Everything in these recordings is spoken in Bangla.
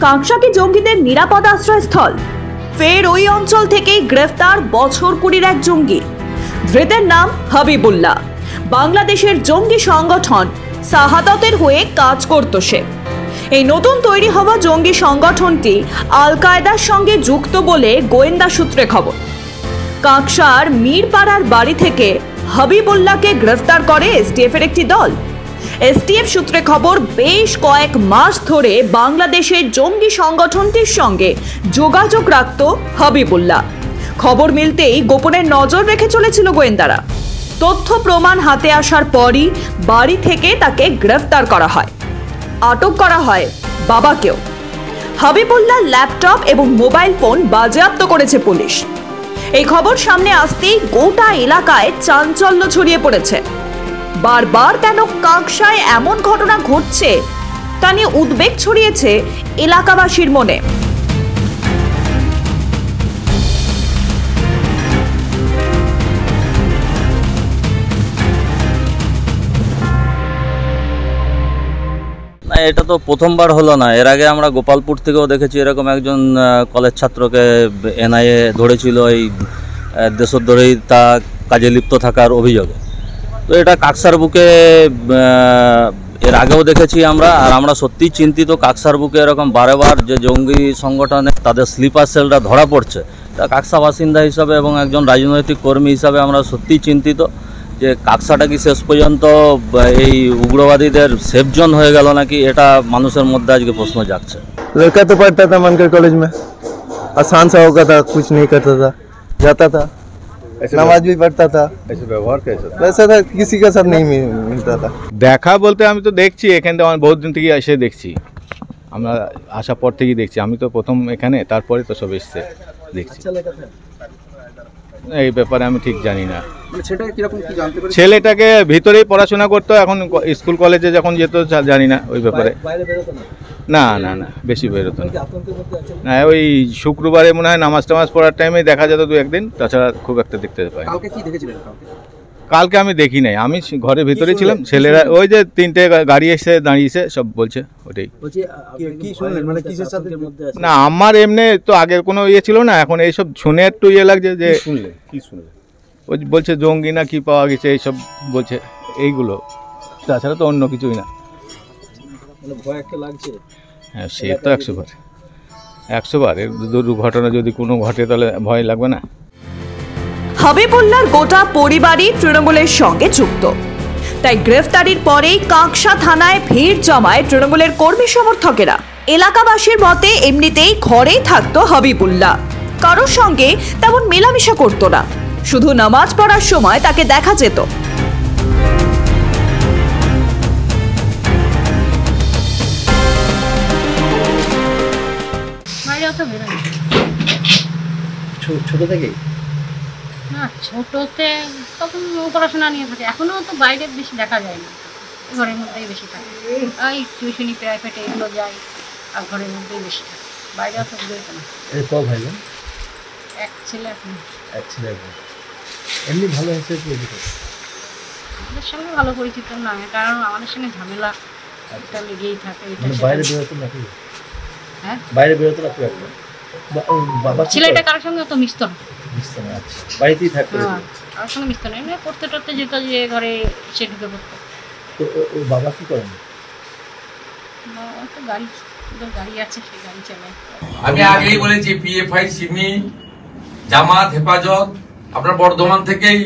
কাঁকসা কি জঙ্গিদের নিরাপদ আশ্রয়স্থল? ফের ওই অঞ্চল থেকেই গ্রেফতার বছর 20 এক জঙ্গি। ধৃতের নাম হাবিবুল্লাহ। বাংলাদেশের জঙ্গি সংগঠন শাহাদাতের হয়ে কাজ করত সে। এই নতুন তৈরি হওয়া জঙ্গি সংগঠনটি আল কায়দার সঙ্গে যুক্ত বলে গোয়েন্দা সূত্রে খবর। কাঁকসার মিরপাড়ার বাড়ি থেকে হাবিবুল্লাহকে গ্রেফতার করে এসটিএফের একটি দল। এসটিএফ সূত্রে খবর, বেশ কয়েক মাস ধরে বাংলাদেশের জঙ্গি সংগঠনটির সঙ্গে যোগাযোগ রাখত হাবিবুল্লাহ। খবর মিলতেই গোপনে নজর রেখে চলেছিল গোয়েন্দারা। তথ্য প্রমাণ হাতে আসার পরই বাড়ি থেকে তাকে গ্রেফতার করা হয়। আটক করা হয় বাবাকেও। হাবিবুল্লাহ ল্যাপটপ এবং মোবাইল ফোন বাজেয়াপ্ত করেছে পুলিশ। এই খবর সামনে আসতেই গোটা এলাকায় চাঞ্চল্য ছড়িয়ে পড়েছে। বারবার কেন কাঁকসায় এমন ঘটনা ঘটছে তা নিয়ে উদ্বেগ ছড়িয়েছে এলাকাবাসীর মনে। এটা তো প্রথমবার হলো না, এর আগে আমরা গোপালপুর থেকেও দেখেছি এরকম একজন কলেজ ছাত্রকে এনআইএ ধরেছিল এই দেশদ্রোহী তা কাজে লিপ্ত থাকার অভিযোগে। তো এটা কাকসার বুকে এর আগেও দেখেছি আমরা, আর আমরা সত্যিই চিন্তিত। কাকসার বুকে এরকম বারেবার যে জঙ্গি সংগঠনে তাদের স্লিপার সেলরা ধরা পড়ছে, তা কাকসা বাসিন্দা হিসাবে এবং একজন রাজনৈতিক কর্মী হিসাবে আমরা সত্যিই চিন্তিত যে কাকসাটা কি শেষ পর্যন্ত এই উগ্রবাদীদের সেফ জোন হয়ে গেল নাকি, এটা মানুষের মধ্যে আজকে প্রশ্ন জাগছে। लड़का तो पढ़ता था मनकर कॉलेज में, आसान सा होगा था, कुछ नहीं करता था, जाता था, नमाज भी पढ़ता था। ऐसे व्यवहार कैसा था? वैसा था, किसी का साथ नहीं मिलता था। দেখা বলতে আমি তো দেখছি এখান থেকে, বহুত দিন থেকে এসে দেখছি, আমরা আসার পর থেকেই দেখছি। আমি তো প্রথম এখানে, তারপরে তো সব এসছে দেখছি। এই ব্যাপারে আমি ঠিক জানি না। ছেলেটাকে ভিতরেই পড়াশোনা করতো, এখন স্কুল কলেজে যখন যেত জানি না ওই ব্যাপারে। না না না, বেশি বেরোতো না। না, ওই শুক্রবারে মনে হয় নামাজ টামাজ পড়ার টাইমে দেখা যেত দু একদিন, তাছাড়া খুব একটা দেখতে পাই। কালকে আমি দেখি নাই, আমি ঘরের ভিতরে ছিলাম। ছেলেরা ওই যে 3টে গাড়ি এসে দাঁড়িয়েছে, সব বলছে ওটাই। না, আমার এমনি তো আগের কোনো ইয়ে ছিল না, এখন এইসব শুনে একটু ইয়ে লাগছে যে ওই বলছে জঙ্গি না কি পাওয়া গেছে, এইসব বলছে এইগুলো, তাছাড়া তো অন্য কিছুই না। হ্যাঁ, সে তো 100 বার এর দুর্ঘটনা যদি কোনো ঘটে তাহলে ভয় লাগবে না। হাবিবুল্লাহর গোটা পরিবারই তৃণমূলের সঙ্গে যুক্ত, তাই গ্রেফতারির পরেই কাঁকসা থানায় ভিড় জমায় তৃণমূলের কর্মী সমর্থকেরা। এলাকাবাসীর মতে এমনিতেই ঘরেই থাকতো হাবিবুল্লাহ, কারোর সঙ্গে তেমন মেলামেশা করতো না, শুধু নামাজ পড়ার সময় তাকে দেখা যেত। ছোট থেকে না, ছোটতে তখন পড়াশোনা নিয়ে থাকে, এখনো তো বাইরে বেশি দেখা যায় না, ঘরের মধ্যেই বেশি থাকে। ওই টিউশনি প্রাইভেটে এগুলো যায়, আর ঘরের মধ্যেই বেশি থাকে, বাইরে অত বেরোতো না। ভাই এক ছেলে এখন। এমনি ভালো হয়েছে, আমাদের সঙ্গে ভালো পরিচিত না, কারণ আমাদের সঙ্গে ঝামেলা একটা লেগেই থাকে। বাইরে বেরোতো নাকি? হ্যাঁ, বাইরে বেরোতো না খুব একটা। ছেলেটা কারোর সঙ্গে তো মিশতো না, বাড়িতেই থাকতো। কারোর সঙ্গে মিশতো না, এমনি পড়তে টড়তে যেত, যে ঘরে সে ঢুকে পড়তো। তো বাবা কি করেন? তো গাড়ি আছে, সেই গাড়ি চালায়। আমি আগেই বলেছি, পিএফআই, সিমি, জামাত, হেফাজত, আপনার বর্ধমান থেকেই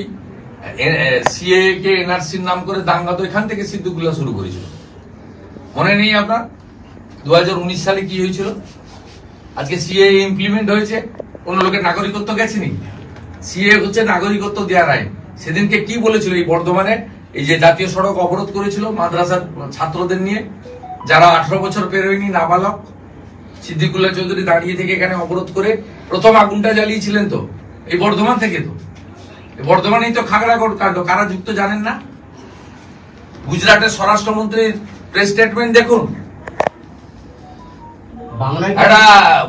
সিএ কে এনআরসির নাম করে দাঙ্গা তো এখান থেকে সিদ্ধুগুলা শুরু করেছিল। মনে নেই আপনার 2019 সালে কি হয়েছিল? আজকে সিএ ইমপ্লিমেন্ট হয়েছে, কোন লোকের নাগরিকত্ব গেছেনি। সিএ হচ্ছে নাগরিকত্ব দেওয়ার আইন। সেদিনকে কি বলেছিল এই বর্ধমানে, এই যে জাতীয় সড়ক অবরোধ করেছিল মাদ্রাসার ছাত্রদের নিয়ে, যারা 18 বছর পেরোয়নি, নাবালক, সিদ্দিকুল্লাহ চৌধুরী দাঁড়িয়ে থেকে এখানে অবরোধ করে প্রথম আগুনটা জ্বালিয়েছিলেন তো এই বর্ধমান থেকে। তো বর্ধমানেই তো খাগড়াগড় কাণ্ড, কারা যুক্ত জানেন না? গুজরাটের স্বরাষ্ট্রমন্ত্রীর প্রেস স্টেটমেন্ট দেখুন, একটা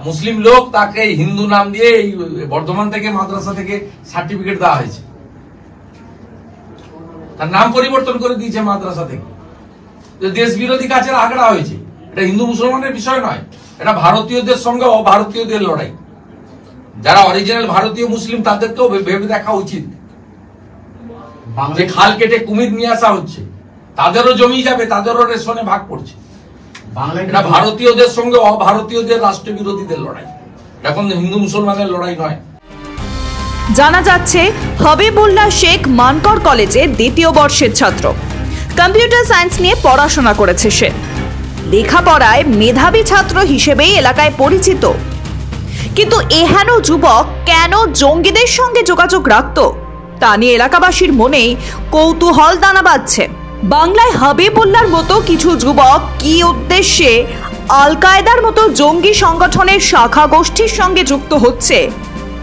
মুসলিম লোক তাকে হিন্দু নাম দিয়ে এই বর্ধমান থেকে মাদ্রাসা থেকে সার্টিফিকেট দেওয়া হয়েছে, তার নাম পরিবর্তন করে দিয়েছে মাদ্রাসা থেকে। দেশ বিরোধী কাজের আগড়া হয়েছে, এটা হিন্দু মুসলমানের বিষয় নয়। এটা ভারতীয়দের সঙ্গে অভারতীয়দের লড়াই। যারা অরিজিনাল ভারতীয় মুসলিম তাদেরকেও ভেবে দেখা উচিত যে খাল কেটে কুমির নিয়ে আসা হচ্ছে, তাদেরও জমি যাবে, তাদেরও রেশনে ভাগ পড়ছে। এটা ভারতীয়দের সঙ্গে অভারতীয়দের রাষ্ট্রবিরোধীদের লড়াই, এখন হিন্দু মুসলমানের লড়াই নয়। জানা যাচ্ছে হাবিবুল্লাহ শেখ মানকর কলেজে দ্বিতীয় বর্ষের ছাত্র। কম্পিউটার সায়েন্স নিয়ে পড়াশোনা করেছে সে। লেখাপড়ায় মেধাবী ছাত্র হিসেবেই এলাকায় পরিচিত। কিন্তু এহেন যুবক কেন জঙ্গিদের সঙ্গে যোগাযোগ রাখত তা নিয়ে এলাকাবাসীর মনেই কৌতূহল দানা বাঁধছে। বাংলায় হাবিবুল্লাহর মতো কিছু যুবক কি উদ্দেশ্যে আল কায়দার মতো জঙ্গি সংগঠনের শাখা গোষ্ঠীর সঙ্গে যুক্ত হচ্ছে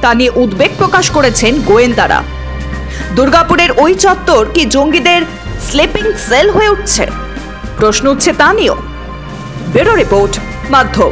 তা নিয়ে উদ্বেগ প্রকাশ করেছেন গোয়েন্দারা। দুর্গাপুরের ওই চত্বর কি জঙ্গিদের স্লিপিং সেল হয়ে উঠছে? প্রশ্ন উঠছে তা নিয়েও। ব্যুরো রিপোর্ট, মাধ্যম।